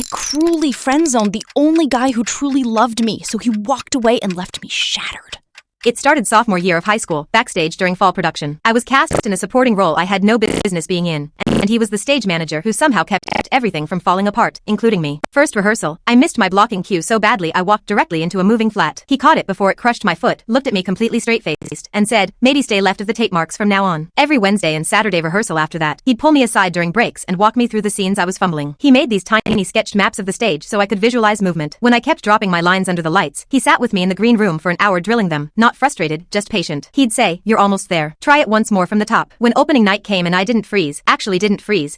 I cruelly friend-zoned the only guy who truly loved me, so he walked away and left me shattered. It started sophomore year of high school, backstage during fall production. I was cast in a supporting role I had no business being in, and he was the stage manager who somehow kept everything from falling apart, including me. First rehearsal, I missed my blocking cue so badly I walked directly into a moving flat. He caught it before it crushed my foot, looked at me completely straight-faced, and said, maybe stay left of the tape marks from now on. Every Wednesday and Saturday rehearsal after that, he'd pull me aside during breaks and walk me through the scenes I was fumbling. He made these tiny sketched maps of the stage so I could visualize movement. When I kept dropping my lines under the lights, he sat with me in the green room for an hour drilling them, not frustrated, just patient. He'd say, you're almost there. Try it once more from the top. When opening night came and I didn't freeze,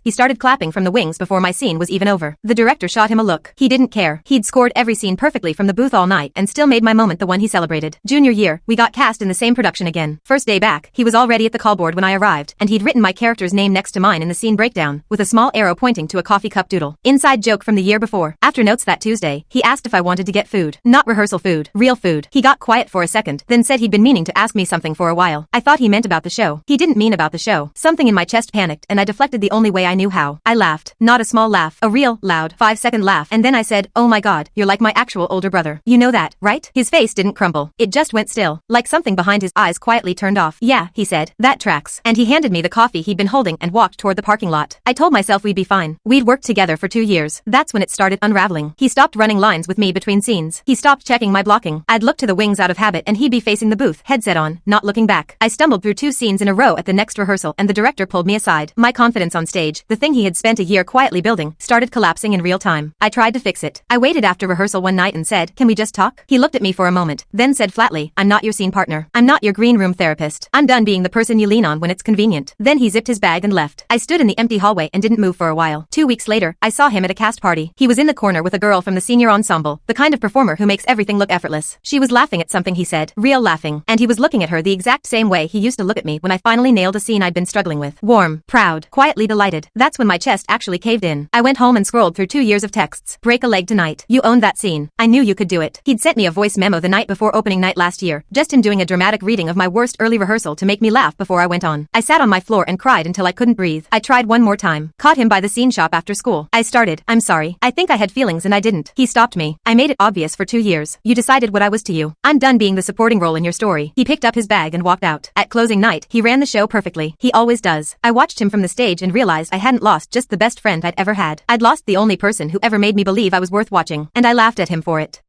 he started clapping from the wings before my scene was even over. The director shot him a look. He didn't care. He'd scored every scene perfectly from the booth all night and still made my moment the one he celebrated. Junior year, we got cast in the same production again. First day back, he was already at the callboard when I arrived, and he'd written my character's name next to mine in the scene breakdown, with a small arrow pointing to a coffee cup doodle. Inside joke from the year before. After notes that Tuesday, he asked if I wanted to get food. Not rehearsal food, real food. He got quiet for a second, then said he'd been meaning to ask me something for a while. I thought he meant about the show. He didn't mean about the show. Something in my chest panicked, and I deflected the only way I knew how. I laughed. Not a small laugh, a real, loud, 5-second laugh, and then I said, oh my god, you're like my actual older brother. You know that, right? His face didn't crumble. It just went still, like something behind his eyes quietly turned off. Yeah, he said, that tracks. And he handed me the coffee he'd been holding and walked toward the parking lot. I told myself we'd be fine. We'd worked together for 2 years. That's when it started unraveling. He stopped running lines with me between scenes. He stopped checking my blocking. I'd look to the wings out of habit and he'd be facing the booth, headset on, not looking back. I stumbled through 2 scenes in a row at the next rehearsal and the director pulled me aside. My confidence on stage, the thing he had spent a year quietly building, started collapsing in real time. I tried to fix it. I waited after rehearsal one night and said, can we just talk? He looked at me for a moment, then said flatly, I'm not your scene partner. I'm not your green room therapist. I'm done being the person you lean on when it's convenient. Then he zipped his bag and left. I stood in the empty hallway and didn't move for a while. 2 weeks later, I saw him at a cast party. He was in the corner with a girl from the senior ensemble, the kind of performer who makes everything look effortless. She was laughing at something he said, real laughing, and he was looking at her the exact same way he used to look at me when I finally nailed a scene I'd been struggling with. Warm, proud, quietly delighted. That's when my chest actually caved in. I went home and scrolled through 2 years of texts. Break a leg tonight. You owned that scene. I knew you could do it. He'd sent me a voice memo the night before opening night last year, just him doing a dramatic reading of my worst early rehearsal to make me laugh before I went on. I sat on my floor and cried until I couldn't breathe. I tried one more time. Caught him by the scene shop after school. I started, I'm sorry. I think I had feelings and I didn't. He stopped me. I made it obvious for 2 years. You decided what I was to you. I'm done being the supporting role in your story. He picked up his bag and walked out. At closing night, he ran the show perfectly. He always does. I watched him from the stage and realized I hadn't lost just the best friend I'd ever had. I'd lost the only person who ever made me believe I was worth watching, and I laughed at him for it.